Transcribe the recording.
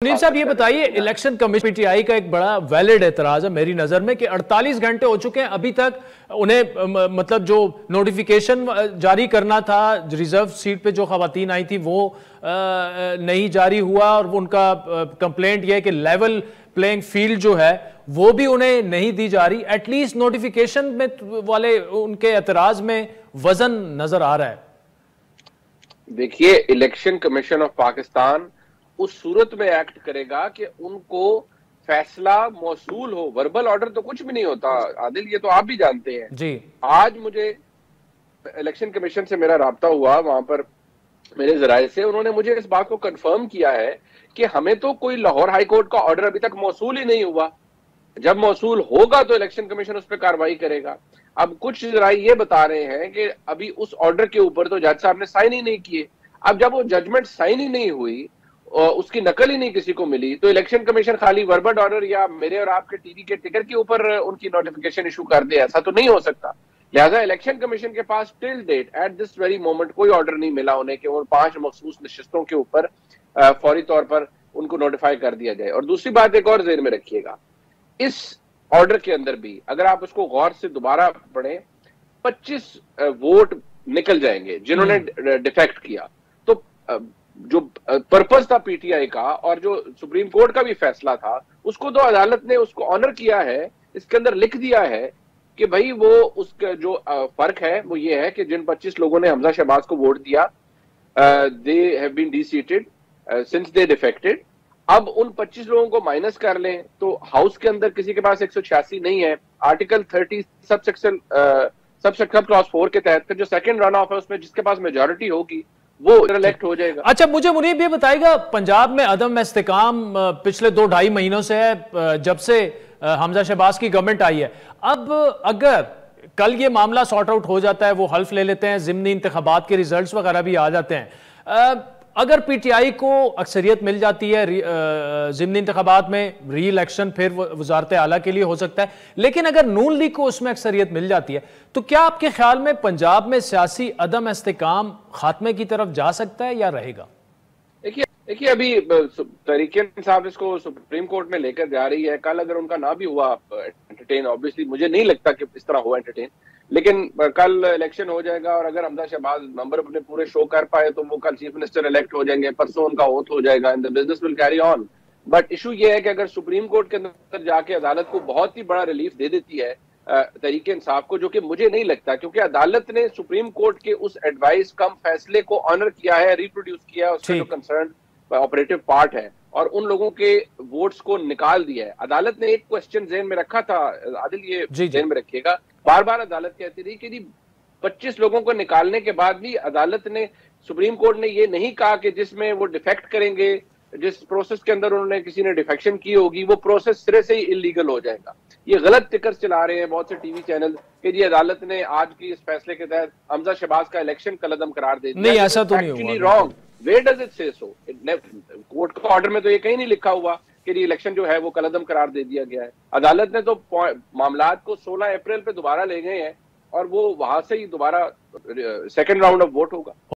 मुनीर साहब ये बताइए, इलेक्शन कमीशन पीटीआई का एक बड़ा वैलिड एतराज है मेरी नजर में कि 48 घंटे हो चुके हैं, अभी तक उन्हें मतलब जो नोटिफिकेशन जारी करना था रिजर्व सीट पे जो खवातीन आई थी वो नहीं जारी हुआ, और उनका कंप्लेंट यह है कि लेवल प्लेइंग फील्ड जो है वो भी उन्हें नहीं दी जा रही। एटलीस्ट नोटिफिकेशन में वाले उनके एतराज में वजन नजर आ रहा है। देखिए, इलेक्शन कमीशन ऑफ पाकिस्तान उस सूरत में एक्ट करेगा कि उनको फैसला मौसूल हो। वर्बल ऑर्डर तो कुछ भी नहीं होता आदिल, ये तो आप भी जानते हैं जी। आज मुझे इलेक्शन कमीशन से मेरा राब्ता हुआ, वहां पर मेरे जराये से उन्होंने मुझे इस बात को कंफर्म किया है कि हमें तो कोई लाहौर हाई कोर्ट का ऑर्डर अभी तक मौसूल ही नहीं हुआ। जब मौसूल होगा तो इलेक्शन कमीशन उस पर कार्रवाई करेगा। अब कुछ जराये ये बता रहे हैं कि अभी उस ऑर्डर के ऊपर तो जज साहब ने साइन ही नहीं किए। अब जब वो जजमेंट साइन ही नहीं हुई और उसकी नकल ही नहीं किसी को मिली, तो इलेक्शन कमीशन खाली वर्बल ऑर्डर या मेरे और आपके टीवी के टिकट के ऊपर उनकी नोटिफिकेशन इशू कर दे, ऐसा तो नहीं हो सकता। लिहाजा इलेक्शन कमीशन के पास till date at this very moment कोई ऑर्डर नहीं मिला उन्हें कि वो 5 मखसूस नशिस्तों के ऊपर फौरी तौर पर उनको नोटिफाई कर दिया जाए। और दूसरी बात एक और ज़हन में रखिएगा, इस ऑर्डर के अंदर भी अगर आप उसको गौर से दोबारा पढ़ें, 25 वोट निकल जाएंगे जिन्होंने डिफेक्ट किया। तो जो पर्पस था पीटीआई का और जो सुप्रीम कोर्ट का भी फैसला था, उसको तो अदालत ने उसको ऑनर किया है। इसके अंदर लिख दिया है कि भाई वो उसका जो फर्क है वो ये है कि जिन 25 लोगों ने हमजा शहबाज को वोट दिया, they have been deseated since they defected. अब उन 25 लोगों को माइनस कर लें तो हाउस के अंदर किसी के पास 186 नहीं है। आर्टिकल 30 सबसेक्शन सब क्लॉज 4 के तहत फिर जो सेकंड रन ऑफ है उसमें जिसके पास मेजॉरिटी होगी वो इलेक्ट हो जाएगा। अच्छा, मुझे मुनीब ये बताएगा, पंजाब में अदम इस्तेकाम पिछले 2-2.5 महीनों से है जब से हमजा शहबाज की गवर्नमेंट आई है। अब अगर कल ये मामला सॉर्ट आउट हो जाता है, वो हल्फ ले लेते हैं, ज़िमनी इंतखाबात के रिजल्ट्स वगैरह भी आ जाते हैं, अगर पीटीआई को अक्सरियत मिल जाती है ज़िमनी इंतखाबात में, री इलेक्शन फिर वजारत आला के लिए हो सकता है। लेकिन अगर नून लीग को उसमें अक्सरियत मिल जाती है तो क्या आपके ख्याल में पंजाब में सियासी अदम इस्तेकाम खात्मे की तरफ जा सकता है या रहेगा? देखिए अभी तहरीक-ए-इंसाफ इसको सुप्रीम कोर्ट में लेकर जा रही है। कल अगर उनका ना भी हुआ एंटरटेन, ऑब्वियसली मुझे नहीं लगता कि इस तरह हुआ एंटरटेन, लेकिन कल इलेक्शन हो जाएगा और अगर हमजा शहबाज नंबर अपने पूरे शो कर पाए तो वो कल चीफ मिनिस्टर इलेक्ट हो जाएंगे, परसों उनका ओथ हो जाएगा and the business will carry on. But issue ये है कि अगर सुप्रीम कोर्ट के अंदर जाके अदालत को बहुत ही बड़ा रिलीफ दे देती है तहरीक इंसाफ को, जो कि मुझे नहीं लगता, क्योंकि अदालत ने सुप्रीम कोर्ट के उस एडवाइस कम फैसले को ऑनर किया है, रिप्रोड्यूस किया है, उसका जो कंसर्न ऑपरेटिव पार्ट है और उन लोगों के वोट्स को निकाल दिया है। अदालत ने एक क्वेश्चन ज़हन में रखा था आदिल, ये ज़हन में रखिएगा, बार बार अदालत कहती थी कि 25 लोगों को निकालने के बाद भी अदालत ने, सुप्रीम कोर्ट ने ये नहीं कहा कि जिसमें वो डिफेक्ट करेंगे, जिस प्रोसेस के अंदर उन्होंने किसी ने डिफेक्शन की होगी वो प्रोसेस सिरे से ही इलीगल हो जाएगा। ये गलत टिकर चला रहे हैं बहुत से टीवी चैनल कि जी अदालत ने आज की इस फैसले के तहत हमजा शहबाज का इलेक्शन कलअदम करार दे दिया। नहीं, ऐसा तो नहीं हुआ। रॉन्ग, वेयर डज इट से सो? कोर्ट का ऑर्डर में तो ये कहीं नहीं लिखा हुआ कि इलेक्शन जो है वो कलअदम करार दे दिया गया है। अदालत ने तो मामलात को 16 अप्रैल पे दोबारा ले गए हैं और वो वहां से ही दोबारा सेकंड राउंड ऑफ वोट होगा।